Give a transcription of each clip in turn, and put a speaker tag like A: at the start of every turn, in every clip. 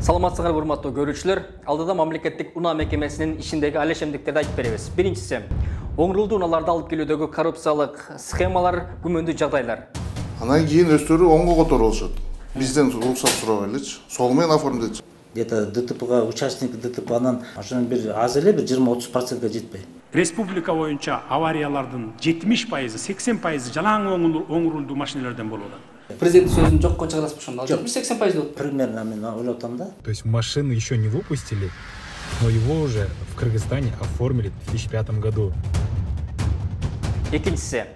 A: Саламатсыздар урматтуу көрүүчүлөр. Алдыда мамлекеттик унаа мекемесинин ишиндеги алешемдиктерди айтып беребиз. Биринчиси, оңрулдуу унааларды алып келүүдөгү коррупциялык схемалар, күмөндүү жагдайлар.
B: Анан кийин өздөрү оңго которуп алышат. Бизден уруксат сурап элечи. Сол менен оформдечи.
C: Где-то ДТПга участник ДТПнан ошонун бир аз эле бир 20-30%га жетпей.
D: Республика боюнча авариялардын 70%, 80% жалаң оңрулдуу машиналардан болуп атат.
A: Президент сөзүн жокко чыгарасыз ошондо. 70-80% деп.
C: Примерно мен ойлоп атам да.
E: То есть машины еще не выпустили, но его уже в Кыргызстане оформили в 2005 году.
A: Экинчиси,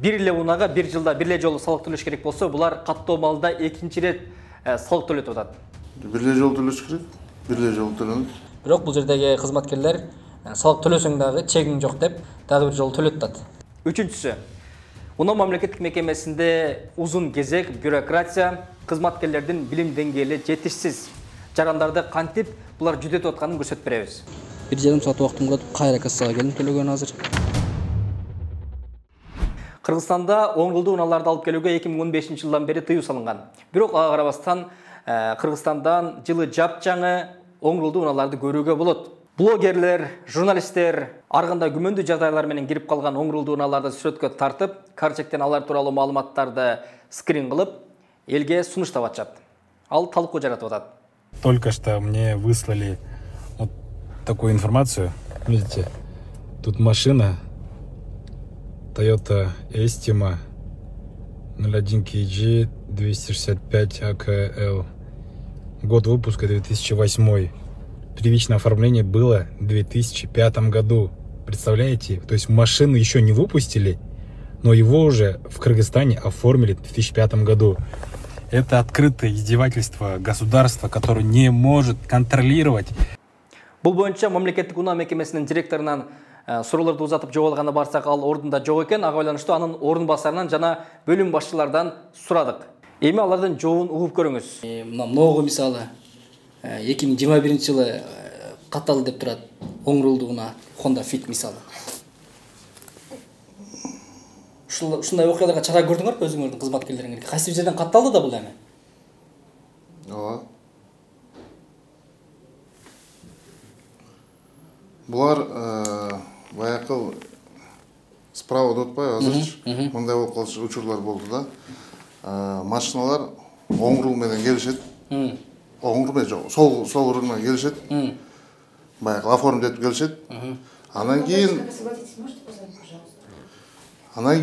A: бир эле унаага бир жылда бир эле жолу салык төлөш керек болсо, булар каттоо малда экинчи рет салык төлөтүп атат.
B: Бир эле жолу төлөш керек. Бир эле жолу төлөнөт.
A: Бирок бул жердеги кызматкерлер салык төлөсөң дагы чегиң жок деп дагы бир жолу төлөтүп атат. Үчүнчүсү, унаа мамлекеттик мекемесинде узун кезек, бюрократия, кызматкерлердин билим деңгээли жетишсиз. Жарандарды кантип булар жүдөтүп атканын көрсөтүп беребиз.
F: 1,5 саат убактым калат, кайра кассага келип төлөгөн азыр.
A: Кыргызстанда оңрулдуу унааларды алып келүүгө 2015 жылдан бери тыюу салынган. Бирок ага карабастан Кыргызстандан жылы жапжаңы оңрулдуу унааларды көрүүгө болот. Блогерлер, журналисттер ар кандай күмөндүү жагдайлар менен кирип калган оңрулдуу унааларды сүрөткө тартып, карчектен алар тууралуу маалыматтарды скрин кылып, элге сунуштап атышат. Ал талкуу жаратып атат.
E: Только что мне выслали вот такую информацию. Видите, тут машина Toyota Estima 01 KG 265 AKL. Год выпуска 2008. Первичное оформление было в 2005 году. Представляете? То есть машину еще не выпустили, но его уже в Кыргызстане оформили в 2005 году. Это открытое издевательство государства, которое не может контролировать.
A: Бул боюнча мамлекеттик унаа мекемесинин директорунан суроолорду узатып жооп алганы барсак, ал ордунда жок экен. Ага байланыштуу анын ордун басарынан жана бөлүм башчылардан сурадык. Эми алардын жообун угуп көрүңүз.
F: Мына многу мисалы 2021 жылы катталды деп турат. Оңрулдуу унаа Honda Fit мисалы. Ушундай окуяларга чара көрдүңөрбү өзүңөрдүн кызматкерлериңерге? Кайсы бир жерден катталды да бул эми?
B: Ооба. Булар баякы справа деп атпайбы азырчы? Мындай болуп калышы учурлар болду да. Машиналар оңрул менен келишет. Оңрул менен жок, сол руль менен келишет. Баягы оформдетип келишет. Анан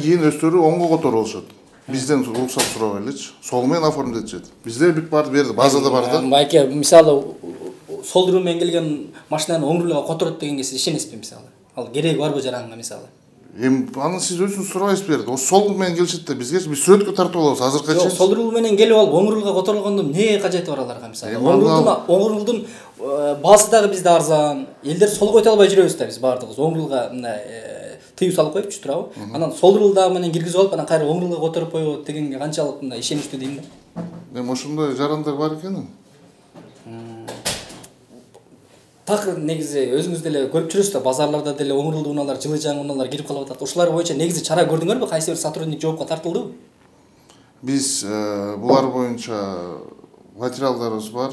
B: кийин өздөрү оңго которуп алышат. Бизден уруксат сурап элечи. Сол менен оформдетишет. Бизде бүт барды берди, базада бар да.
F: Байке мисалы сол руль менен келген машинаны оң рульга которот дегенге сиз ишенесизби мисалы? Ал кереги барбы жаранга мисалы?
B: Эми аны сиз өзүңүз сурабайсыз берди. Сол менен келишет да бизге биз сүрөткө тартып алабыз азыркы чейин.
F: Сол руль менен келип алып оң рульга которулгондо эмне кажети бар аларга мисалы? Оң рулдун баасы дагы бизде арзан. Элдер сол който албай жүрөбүз да биз баардыгыбыз. Оң рульга мына тыюу салып коюпчу турабы? Анан сол руль дагы менен киргизип алып, анан кайра оң рульга которуп коебуз дегенге канчалык мындай ишеничтүү дейм да.
B: Эми ошондой жарандар бар экен.
F: Так негизи өзүңүз деле көрүп жүрөсүз да, базарларда деле оңрулдуу унаалар, жылы жаңы унаалар кирип калып атат. Ошолар боюнча негизи чара көрдүңөрбү? Кайсы бир сотрудник жоопко тартылдыбы?
B: Биз булар боюнча материалдарыбыз бар.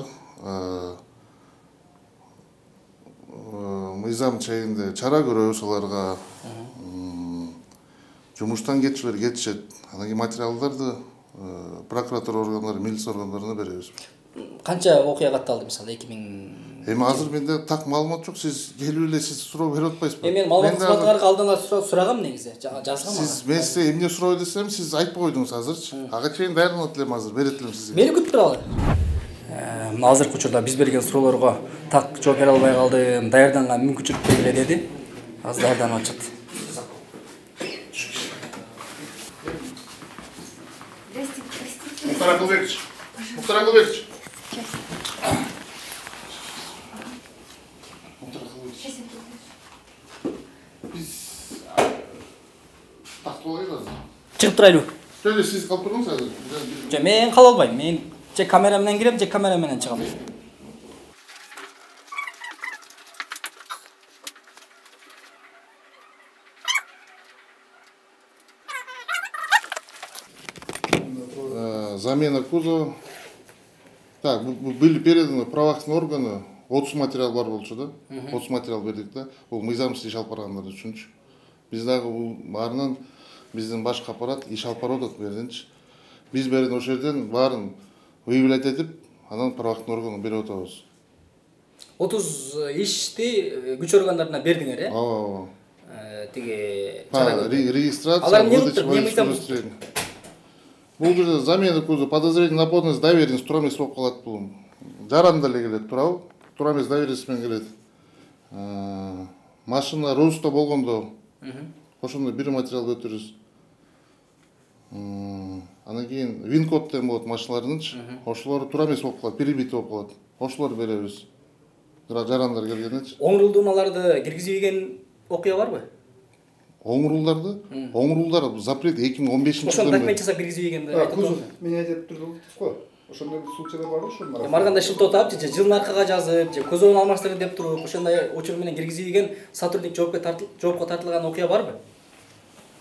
B: Мыйзам чегинде чара көрөбүз аларга. Жумуштан кетишет. Анан кийин материалдарды прокуратура органдары, милиция органдарына беребиз.
F: Канча окуя катталды мисалы 2000?
B: Эми азыр менде так маалымат жок. Сиз келип эле сиз суроо берип атпайсызбы?
F: Мен маалымат кызматына алдын ала сурагам негизи. Жазгам.
B: Сиз мен сизге эмне суроо десем, сиз айтпай койдуңуз азырчы. Ага чейин даярданат элем азыр, берет элем сизге.
F: Мени күтүп туралы. Мына азыркы учурда биз берген суроолорго так жооп бере албай калдым, даярданган мүмкүнчүлүк белгиле деди. Азыр даярданып атышат.
B: Мухтар Акылбекович. Мухтар Акылбекович.
F: Чыгып турайлы.
B: Сөйле, сиз калып турдуңуз азыр.
F: Жок, мен кала албайм. Мен же камера менен кирем, же камера менен чыгам.
B: Замена кузова. Так, были переданы правоохранительный органы, 30 материал бар болчу да, 30 материал бердик да, ол мыйзамсыз иш алып баргандар үчүнчү. Биз дагы баарынан биздин башкы аппарат иш алып барып атат берденчи. Биз берген ошол жерден баарын выявлять этип, анан правоохранительный органга берип атабыз.
F: 30 ишти күч органдарына бердиңер, э?
B: Ооба.
F: Тиги
B: Регистрация,
F: алар не
B: выдача
F: кылыптыр, не
B: водительского
F: мыйзам
B: удостоверения. Бул жерде замена кузова, подозрение на подлинность доверенность тура эмес болуп калат бул. Жаранда эле келет туурабы? Тура эмес доверенность менен келет. Машина русто болгондо ошондо бир материал өтүрүбүз. Анан кийин вин код деген болот машиналардынчы. Ошолор тура эмес болуп калат, перебит болуп калат. Ошолорду беребиз. Жарандар келгенчи.
F: оң рулдуналарды киргизбеген окуя барбы?
B: Оң рулдарды? Оң рулдар запрет 2015
F: Ошону
B: жылдан
F: документ жасап киргизбегенди айтып
G: Кузов
F: турдум.
G: мен айтып турдуңуз го. Ошондой бир случайлар бар ошондор.
F: Марганда шылтоо таап же жылын аркага жазып, же көзөбүн алмаштырды деп туруп, ошондой учур менен киргизбеген сотрудник жоопко тартылган окуя барбы?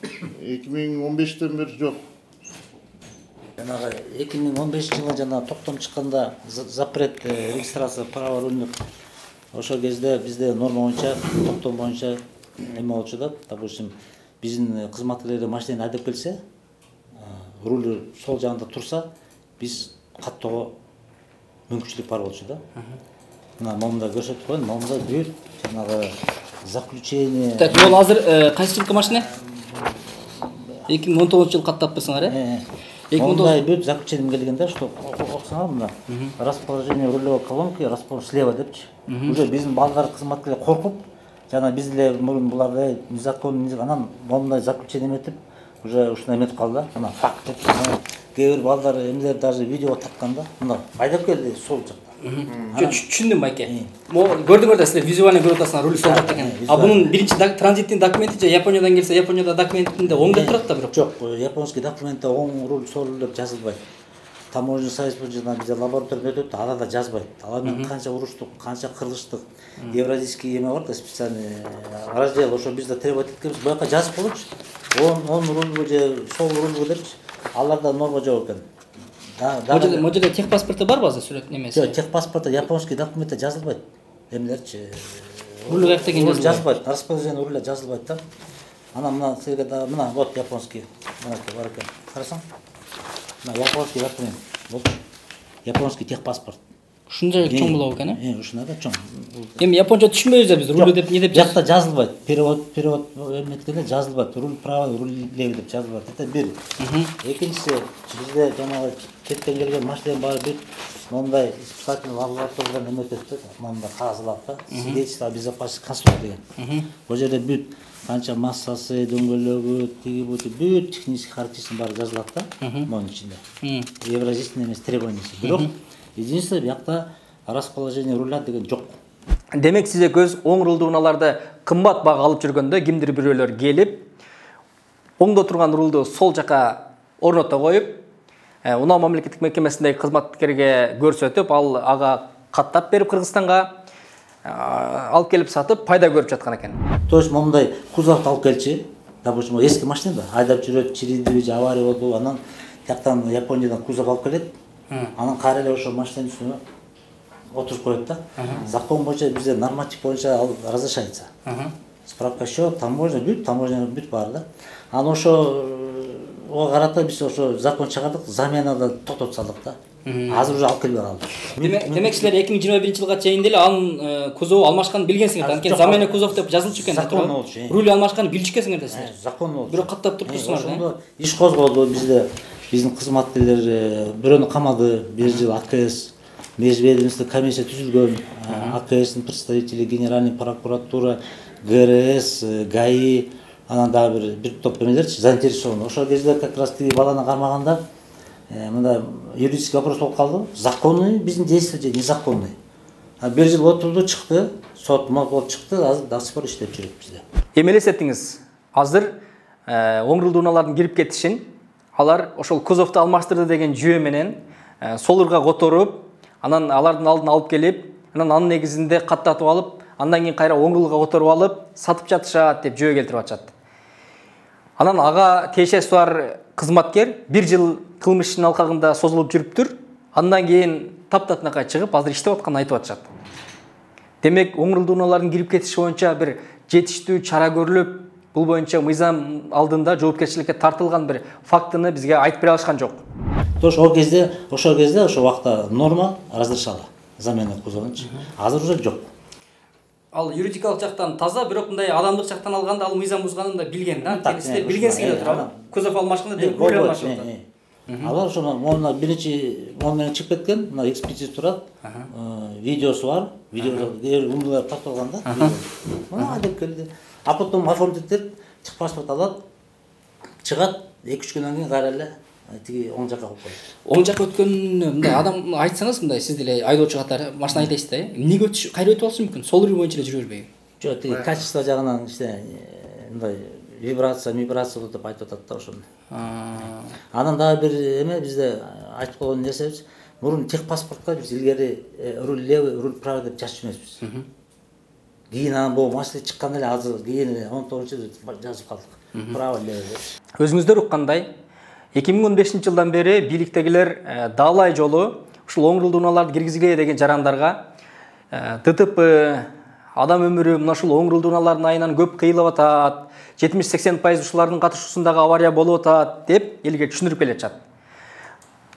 B: 2015'ten beri yok.
C: Жанагы 2015 жылы жана токтом чыкканда запрет регистрация права рульных. Ошол кезде бизде норма боюнча, токтом боюнча эме болчу да, допустим, биздин кызматкерлер машинаны айдап келсе, руль сол жагында турса, биз каттоого мүмкүнчүлүк бар болчу да. Мына момунда көрсөтүп коеюн, момунда бүт жанагы заключение.
F: Так, бул азыр кайсы жылкы машина? 2019 жыл каттаппысыңар, э?
C: Мындай бүт заключением келген да, что оксаңар мына расположение рулевой колонки, расположение слева депчи. Уже биздин балдар кызматкерлер коркуп, жана бизлер буларды незаконно анан момундай заключение этип, уже ушуна эметип калды да. Ана факт деп, кээ бир балдар эмелер даже видео тарткан да. Мына айдап келди сол жакта.
F: Түшүндүм байке. Көрдүңөр да силер визуально көрүп атасыңар, руль сол жакта экен. А бунун биринчи транзиттин документи же Япониядан келсе, Японияда документинде оң деп турат да бирок.
C: Жок, японский документте оң руль сол деп жазылбайт. Таможня союз боюнча бизде лабораториядан өтөт, ала да жазбайт. Алар менен канча уруштук, канча кыргычтык, евразийский эме бар да, специальный раздел, ошо бизде требовать эткенбиз. Буяка жазып коелучу. Он руль же сол руль депчи. Аларда норма жок экен.
F: Моделде техпаспорты барбы азыр сүрөт немеси?
C: Жок, техпаспортта японский документте жазылбайт. Эмелерчи.
F: Руль каяк деген
C: жазылбайт. Расположение руля жазылбайт да. Ана мына силерге да мына вот японский. Мына бар экен. Карасаң? Мына японский документ. Вот японский техпаспорт.
F: Ушунча чоң болобу экен, э?
C: Ушундай да чоң.
F: Эми японча түшүнбөйбүз да биз, руль деп не деп
C: жакта жазылбайт. Перевод эметкенде жазылбайт. Руль право, руль леви деп жазылбайт. Это бир. Экинчиси, бизде жанагы четтен келген машиналар баары бир мондай испытательный лабораториядан эме өтөт да, мондай кагазлап да, свидетельство о безопасности конструкции деген. Бул жерде бүт канча массасы, дөңгөлөгү, тиги бути бүт технический характеристикасы баары жазылат да, монун ичинде. Евразийский эмес требованиясы. Бирок единственное биякта расположение руля деген жок.
A: Демек сизе көз оң рулду унааларды кымбат бага алып жүргөндө кимдир бирөөлөр келип, оңдо турган рулду сол жака орното коюп, унаа мамлекеттик мекемесиндеги кызматкерге көрсөтүп, ал ага каттап берип Кыргызстанга алып келип сатып пайда көрүп жаткан экен.
C: То есть момундай кузовду алып келчи, допустим, эски машина да, айдап жүрөт, чирийди же авария болду, анан тияктан Япониядан кузов алып келет. Анан кайра эле ошо машинанын үстүнө отуруп коет да. Закон боюнча бизде норматив боюнча разрешается. Справка счет, таможня бүт бар да. Анан ошо ого карата биз ошо закон чыгардык, заменада токтотуп салдык да. Азыр уже алып келбей калды.
F: Демек силер 2021 жылга чейин деле анын кузову алмашканын билгенсиңер. Анткени замена кузов деп жазылчу экен.
C: Закон болчу.
F: Руль алмашканын билчүкенсиңер да силер.
C: Закон болчу.
F: Бирок каттап туруптурсуңар да.
C: Ошондо иш козголду бизде. Биздин кызматкерлер бирөөнү камады, бир жыл АКС, межведомственный комиссия түзүлгөн, АКСтин представители, Генеральный прокуратура, ГРС, ГАИ, анан дагы бир топ эмелерчи заинтересован. Ошол кезде как раз тиги баланы кармаганда мындай юридический вопрос болуп калды. Законный биздин действия же незаконный. Бир жыл отурду, чыкты, сот болуп чыкты, азыр до сих пор иштеп жүрөт бизде.
A: Эмелесеттиңиз, азыр оң рулду унаалардын кирип кетишин алар ошол кузовду алмаштырды деген жүйө менен солурга которуп, анан алардын алдын алып келип, анан анын негизинде каттатып алып, андан кийин кайра оң рулга которуп алып, сатып жатышат деп жүйө келтирип атышат. Анан ага тиешеси бар кызматкер бир жыл кылмыш ишинин алкагында созулуп жүрүптүр. Андан кийин таптатынакай чыгып азыр иштеп атканын айтып атышат. Демек оңрулдуу унаалардын кирип кетиши боюнча бир жетиштүү чара көрүлүп, бул боюнча мыйзам алдында жоопкерчиликке тартылган бир фактыны бизге айтып бере алышкан жок.
C: Ошол кезде ошол убакта норма разрешала замена кузовунчу. Азыр уже жок.
F: Ал юридикалык жактан таза, бирок мындай адамдык жактан алганда ал мыйзам бузганын да билген да. Сиздер билгенсиз келип турат. Кузов алмашканда деп көрө алмашат.
C: Алар ошону монда биринчи мон менен чыгып кеткен, мына экспертиза турат. Видеосу бар. Видеолор умдулар тартылган да. Мына деп келди. А потом оформить этип, чык паспорт алат, чыгат, 2-3 күндөн кийин кайра эле тиги оң жакка коюп коет.
F: Оң жакка өткөнүнө мындай адам айтсаңыз, мындай сиз деле айдоочу катары машина айдайсыз да, эмнеге кайра өтүп алышы мүмкүн? Сол руль боюнча эле жүрө бербейби?
C: Жок, тиги качество жагынан мындай вибрация деп айтып атат да ошону. Анан дагы бир эме бизде айтып койгон нерсебиз, мурун техпаспортко биз илгери руль левый, руль правый деп жазып эмеспиз. Кийин анан бул машина чыккан эле азыр кийин 19-жылы жазып калдык. Право левый.
A: Өзүңүздөр уккандай 2015-жылдан бери бийликтегилер даалай жолу ушул оңрулдуу унааларды киргизгиле деген жарандарга ДТП, адам өмүрү мына ушул оңрулдуу унаалардын айынан көп кыйылып атат, 70-80% ушулардын катышуусундагы авария болуп атат деп элге түшүндүрүп келе жатат.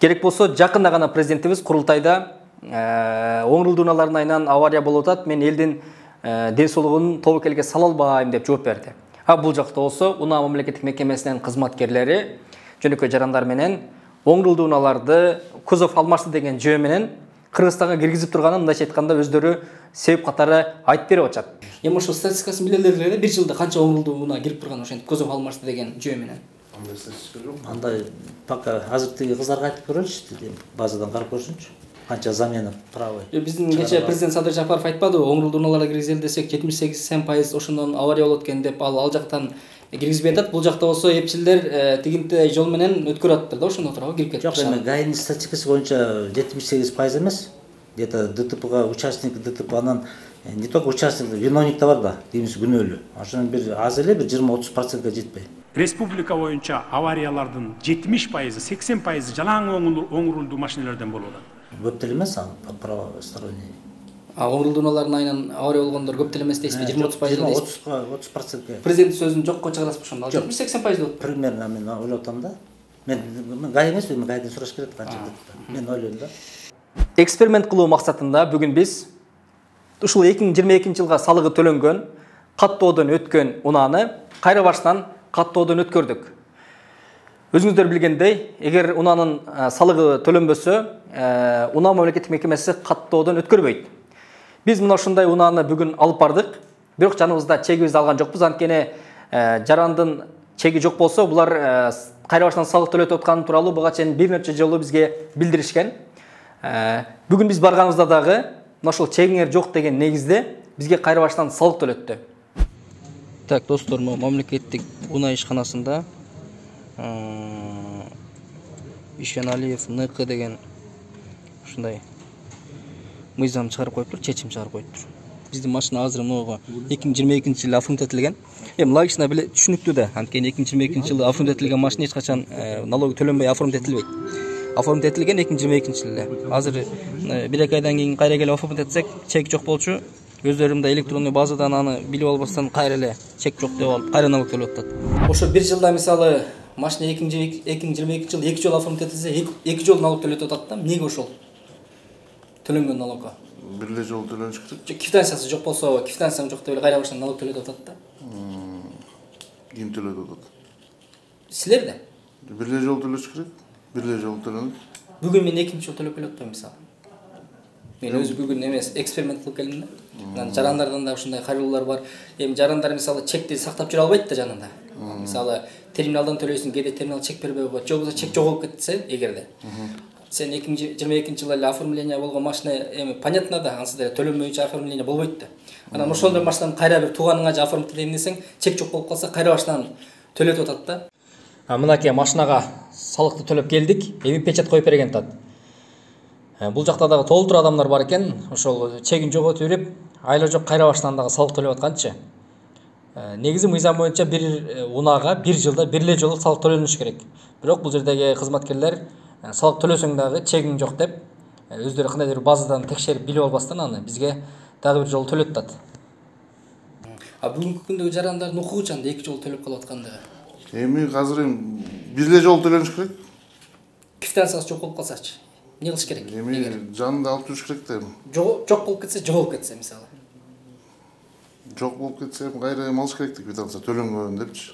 A: Керек болсо жакында гана президентибиз курултайда оңрулдуу унаалардын айынан авария болуп атат, мен элдин ден соолугун тобокелге сала албайм деп жооп берди. Бул жакта болсо унаа мамлекеттик мекемесинин кызматкерлери жөнөкөй жарандар менен оңрулдуу унааларды кузов алмашты деген жөө менен Кыргызстанга киргизип турганын мындайча айтканда өздөрү себеп катары айтып берип атышат.
F: Эми ошол статистикасын билелер эле, бир жылда канча оңрулдуу унаа кирип турган ошентип кузов алмашты деген жөө менен.
B: Андай статистика жок.
C: Андай пока азыр тиги кыздарга айтып көрөлүчү, базадан карап көрсүнчү. Канча замена правый.
F: Биздин кечээ президент Садыр Жапаров айтпадыбы, оңрулдуу унааларга киргизели десек 78% ошондон авария болот экен деп, ал жактан киргизбей атат. Бул жакта болсо эпчилдер тигинтей жол менен өткөрүп атыптыр да, ошондо туурабы кирип кетип.
C: Жок, эми ГАИнин статистикасы боюнча 78% эмес. Где-то ДТПга участник ДТП анан не только участник, виновник да бар да, деймиз күнөөлүү. Ошонун бир аз эле бир 20-30%га жетпей.
D: Республика боюнча авариялардын 70%, 80% жалаң оңрулдуу машиналардан болуп атат.
C: Көп деле эмес правосторонний.
F: Оңрулдуу унаалардын айынан авария болгондор көп деле эмес дейсизби? 20-30%.
C: 30%.
F: Президент сөзүн жокко чыгарасызбы ошондо? 70-80% болот.
C: Примерно мен ойлоп атам да. Мен ГАИ эмес, мен ГАИден сураш керек канча деп. Мен ойлойм да.
A: Эксперимент кылуу максатында бүгүн биз ушул 2022-жылга салыгы төлөнгөн, каттоодон өткөн унааны кайра баштан каттоодон өткөрдүк. Өзүңүздөр билгендей, эгер унаанын салыгы төлөнбөсө, унаа мамлекеттик мекемеси каттоодон өткөрбөйт. Биз мына ушундай унааны бүгүн алып бардык, бирок жаныбызда чегибизди алган жокпуз. Анткени жарандын чеги жок болсо, булар кайра баштан салык төлөтүп атканы тууралуу буга чейин бир нече жолу бизге билдиришкен. Бүгүн биз барганыбызда дагы мына ошол чегиңер жок деген негизде бизге кайра баштан салык төлөттү. Так, достор, мамлекеттик унаа ишканасында Ишеналиев НК деген ушундай мыйзам чыгарып коюптур, чечим чыгарып коюптур. Биздин машина азыр могу 2022-жылы оформить этилген. Эми логично биле түшүнүктүү да. Анткени 2022-жылы оформить этилген машина эч качан налог төлөнбөй оформить этилбейт. Оформить этилген 2022-жылы. Азыр 1-2 айдан кийин кайра келип оформить этсек, чек жок болчу. Өздөрүм да электрондуу базадан аны билип албастан кайра эле чек жок деп алып, кайра налог төлөп атат.
F: Ошо бир жылда мисалы машина 2022-жылы 2 жолу оформить этилсе, 2 жолу налог төлөтүп атат да. Эмнеге ошол төлөнгөн налогго?
B: Бир эле жолу төлөнүш керек.
F: Квитанциясы жок болсо, квитанциям жок деп эле кайра баштан налог төлөтүп атат да.
B: Ким төлөтүп атат?
F: Силер да?
B: Бир эле жолу төлөш керек. Бир эле жолу төлөнөт.
F: Бүгүн мен 2-нчи жолу төлөп келип атам мисалы. Мен өзү бүгүн эмес, эксперимент кылып келдим да. Жарандардан да ушундай кайрылуулар бар. Эми жарандар мисалы чекти сактап жүрө албайт да жанында. Мисалы терминалдан төлөйсүң, кээде терминал чек бербей коет. Же болбосо чек жоголуп кетсе, эгерде сен 2022-жылы эле оформление болгон машина эми понятно да, ансыз деле төлөнбөйүнчө оформление болбойт да. Анан ошондой машинаны кайра бир тууганыңа же оформить этейин десең, чек жок болуп калса, кайра баштан төлөтүп атат да. Мынакей машинага салыкты төлөп келдик, эми печат коюп берген атат. Бул жакта дагы толтур адамдар бар экен, ошол чегин жоготуп берип, айла жок кайра баштан дагы салык төлөп атканчы. Негизи мыйзам боюнча бир унаага бир жылда бир эле жолу салык төлөнүш керек. Бирок бул жердеги кызматкерлер салык төлөсөң дагы чегиң жок деп өздері кандайдыр базадан текшерип билип албастан аны бизге дагы бир жолу төлөт атат. А бүгүнкү күндөгү жарандардын укугучу анда 2 жолу төлөп калып аткандыгы.
B: Эми азыр бир эле жолу төлөнүш керек.
F: Квитанциясы жок болуп калсачы эмне кылыш керек?
B: Эми жанында алып жүрүш керек да.
F: Жок болуп кетсе, жоголуп кетсе мисалы.
B: Жок болуп кетсе кайра эми алыш керек да квитанция төлөнгөн депчи.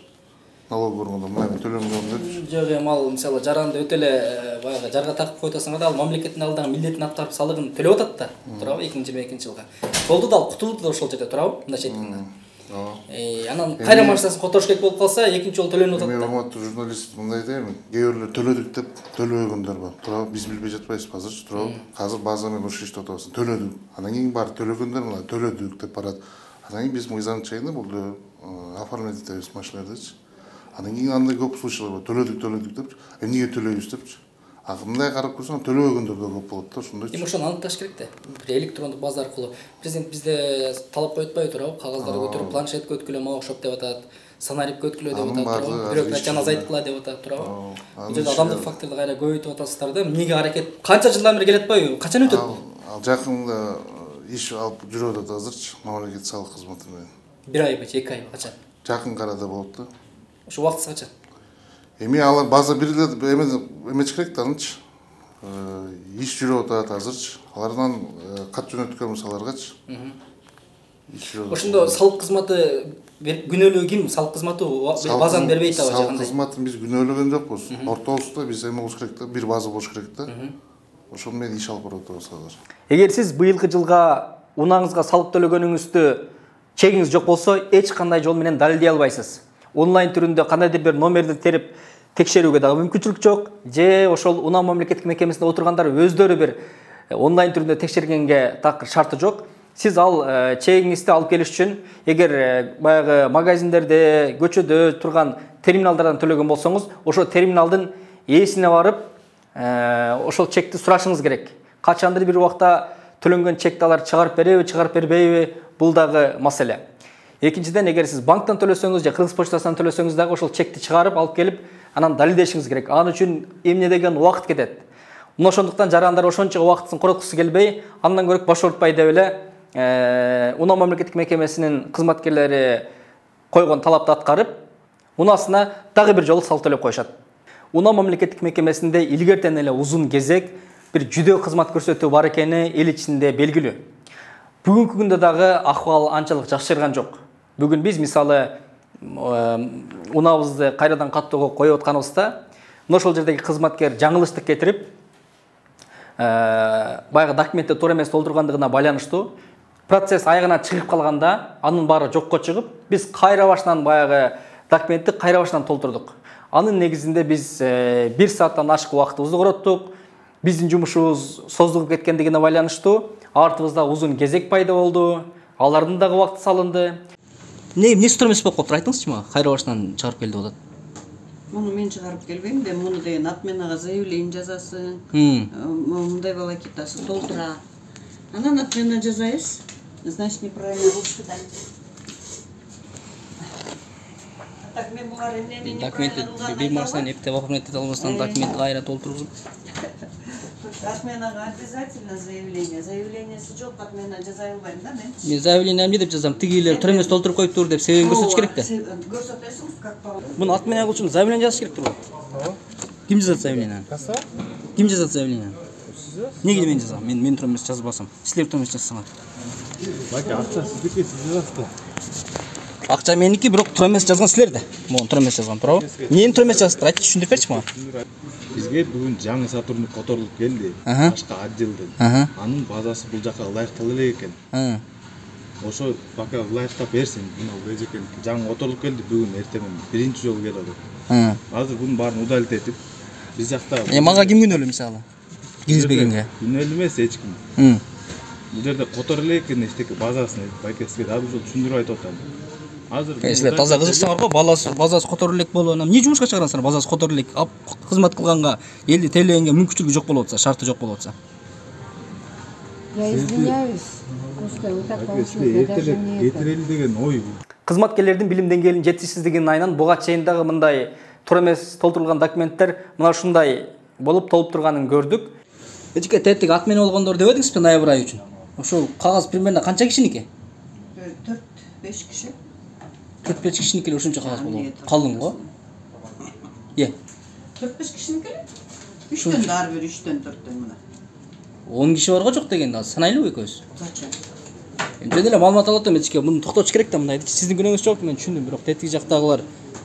B: Налог болгондо мына төлөнгөн депчи.
F: Жок эми ал мисалы жаранды өтө эле баягы жарга такып койтасың да ал мамлекеттин алдагы милдетин аткарып салыгын төлөп атат да. Туурабы 2022-жылга. Болду да ал кутулду да ошол жерде туурабы? Мындайча айтканда. Анан кайра машинасин которуш керек болуп калса, экинчи жолу төлөнүп атат.
B: Эми урматтуу журналист мындай дейм, кээ бирлер төлөдүк деп төлөбөгөндөр бар. Туурабы биз билбей жатпайбыз азырчы, туурабы? Азыр база менен ушу иштеп атабыз. Төлөдүк. Анан кийин баары төлөгөндөр мына төлөдүк деп барат. Анан кийин биз мыйзам чегинде бул оформлять этебиз машиналардычы. Анан кийин андай көп случайлар бар. Төлөдүк деп, эмнеге төлөйбүз депчи. А мындай карап көрсөң төлөбөгөндөр да көп болот да, ошондой.
F: Эми ошону аныкташ керек да. Бир электрондук база аркылуу президент бизде талап коюп атпайбы туурабы? Кагаздарды көтөрүп планшетке өткүлө, мага окшоп деп атат. Санарипке өткүлө деп атат туурабы? Бюрократияны азайткыла деп атат туурабы? Бул жерде адамдык факторду кайра көбөйтүп атасыздар да. Эмнеге аракет? Канча жылдан бери келет атпайбы? Качан өтөт бул?
B: Ал жакында иш алып жүрүп атат азырчы мамлекеттик салык кызматы менен.
F: 1 айбы, 2 айбы качан?
B: Жакын арада болот да.
F: Ошо убактысы качан?
B: Эми алар база бир эле эмеч керек да анычы. Иш жүрүп атат азырчы. Алардан кат жөнөткөнбүз аларгачы.
F: Ошондо салык кызматы күнөөлүү ким? Салык кызматы базаны бербейт абы
B: Салык кызматын биз күнөөлөгөн жокпуз. Ортобузда биз эме болуш керек да, бир база болуш керек да. Ошол менен иш алып барып атабыз азыр.
A: Эгер сиз быйылкы жылга унааңызга салык төлөгөнүңүздү чегиңиз жок болсо, эч кандай жол менен далилдей албайсыз. Онлайн түрүндө кандайдыр бир номерди терип текшерүүгө дагы мүмкүнчүлүк жок. Же ошол унаа мамлекеттик мекемесинде отургандар өздөрү бир онлайн түрүндө текшергенге такыр шарты жок. Сиз ал чегиңизди алып келиш үчүн эгер баягы магазиндерде, көчөдө турган терминалдардан төлөгөн болсоңуз, ошол терминалдын ээсине барып, ошол чекти сурашыңыз керек. Качандыр бир убакта төлөнгөн чекти алар чыгарып береби, чыгарып бербейби, бул дагы маселе. Экинчиден, эгер сиз банктан төлөсөңүз же Кыргыз почтасынан төлөсөңүз дагы ошол чекти чыгарып алып келип, анан далилдешиңиз керек. Аны үчүн эмне деген убакыт кетет. Мына ошондуктан жарандар ошончо убактысын короткусу келбей, андан көрөк баш ортпай деп эле унаа мамлекеттик мекемесинин кызматкерлери койгон талапты аткарып, унаасына дагы бир жолу салык төлөп коюшат. Унаа мамлекеттик мекемесинде илгертен эле узун кезек, бир жүдөө кызмат көрсөтүү бар экени эл ичинде белгилүү. Бүгүнкү күндө дагы акыбал анчалык жакшырган жок. Бүгүн биз мисалы унаабызды кайрадан каттоого коюп атканыбызда, ошол жердеги кызматкер жаңылыштык кетирип, баягы документти туура эмес толтургандыгына байланыштуу процесс аягына чыгып калганда, анын баары жокко чыгып, биз кайра башынан баягы документти кайра башынан толтурдук. Анын негизинде биз 1 сааттан ашык убактыбызды короттук. Биздин жумушубуз создугуп кеткендигине байланыштуу артыбызда узун кезек пайда болду. Алардын дагы убакыты салынды. Эмне туура эмес болуп калыптыр, айтыңызчы мага. Кайра башынан чыгарып келди болот.
H: Муну мен чыгарып келбейм да, муну деген отменага заявление жазасың. Мындай волокитасы толтура. Анан отмена жазайсыз. Значит, неправильно ручку дали. Так мен булар эмнени
F: документти бир марсаны эптеп оформлять ете алмастан документти кайра толтургузуп.
H: Отменага обязательно заявление. Заявлениеси жок, отмена жаза албайм да мен.
F: Мен заявление эмне деп жазам? Тигилер туура эмес толтуруп коюптур деп себебин көрсөтүш керек да.
H: Көрсөтөсүң, как по.
F: Муну отмена кылыш үчүн заявление жазыш керек турбу? Ким жазат заявлениени? Ким жазат заявлениени? Неге мен жазам? Мен туура эмес жазбасам. Силер туура эмес жазсаңар.
E: Бака, акча сиздики, сиз жазасыздар.
F: Акча меники, бирок туура эмес жазган силер да. Могу туура эмес жазган, туурабы? Эмнени туура эмес жаздыңдар? Айтып түшүндүрүп берчи мага.
E: Бизге бүгүн жаңы сотрудник которулуп келди. Башка отделден. Анын базасы бул жака ылайыктуу эле экен. Ошо бака ылайыктап берсин. Мына бул экен жаңы которулуп келди бүгүн эртең биринчи жолу келип атат. Азыр бунун баарын удалить этип биз жакта.
F: Мага ким күнөөлүү мисалы? Киргизбегенге.
E: Күнөөлүү эмес эч ким. Бул жерде котор эле экен эчтеке базасын байке сизге дагы бир жолу түшүндүрүп айтып атам. Азыр
F: силер таза кызыксаңар го, базасы котор элек болуп, анан эмне жумушка чыгарасыңар? Базасы котор элек, кызмат кылганга, элди тейлегенге мүмкүнчүлүгү жок болуп атса, шарты жок болуп атса.
I: Я извиняюсь. Просто вот так получилось.
E: Кетирели деген ой.
A: Кызматкерлердин билим деңгээлинин жетишсиздигинин айынан буга чейин дагы мындай туура эмес толтурулган документтер мына ушундай болуп толуп турганын көрдүк.
F: эчке теттик отмена болгондор деп едиңизби ноябрь айы үчүн? Ошол кагаз примерно канча кишиники?
H: 4-5 киши.
F: 4-5 кишиники эле ушунча кагаз болот. Калың го.
H: 4-5 кишиники эле? 3төн ар бир 3төн 4төн мына.
F: 10 киши барго жок дегенде азыр санайлыбы экөөбүз?
H: Зачем?
F: Жөн эле маалымат алып атам эчке. Муну токтотуш керек да мындайды. Сиздин күнөөңүз жок, мен түшүндүм, бирок тетиги жактагылар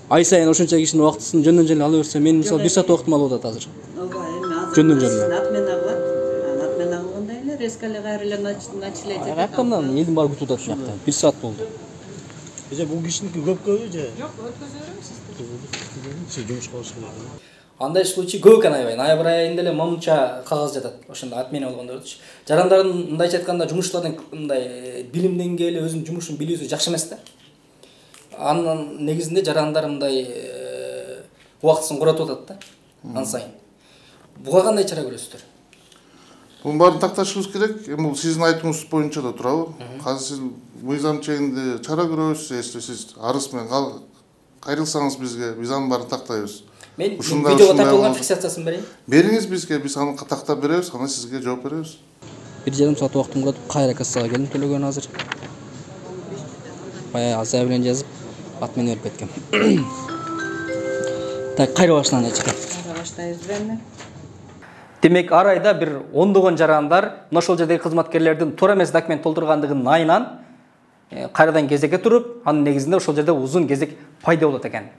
F: ай сайын ошонча кишинин убактысын жөндөн жөн эле ала берсе, мен мисалы 1 саат убактымды алып атат азыр.
H: Ооба, эми азыр
F: Жөндөн жөн.
H: отмена кылат. Отмена кылганда эле резко эле кайра эле началать этет.
F: Каяктан элдин баары күтүп атат ушул жакта. 1 саат болду.
C: Эже бул кишиники көпкөбү же?
H: Жок, өткөзө беребиз.
C: Сиз жумушка болуш керек.
F: Андай случай көп экен аябай. Ноябрь айында эле момунча кагаз жатат. Ошондо отмена болгондорчу. Жарандардын мындайча айтканда жумушчулардын мындай билим деңгээли, өзүнүн жумушун билүүсү жакшы эмес да. Анын негизинде жарандар мындай убактысын коротуп атат да. Ан сайын. Буга кандай чара көрөсүздөр?
B: Бунун баарын такташыбыз керек. Эми бул сиздин айтымыңыз боюнча да турабы? Азыр сиз мыйзам чегинде чара көрөбүз, если сиз арыз менен кайрылсаңыз бизге, биз анын баарын тактайбыз.
F: Мен видеого тартылган фиксациясын берейин.
B: Бериңиз бизге, биз аны тактап беребиз, аны сизге жооп беребиз.
F: 1,5 саат убактым калат, кайра кассага келдим төлөгөн азыр. Баягы заявление жазып, отмена берип кеткем. Так, кайра баштан эчке.
H: Кайра баштайбыз эми.
A: Демек, ар айда бир ондогон жарандар ошол жердеги кызматкерлердин туура эмес документ толтургандыгын айынан кайрадан кезекке туруп, анын негизинде ошол жерде узун кезек пайда болот экен.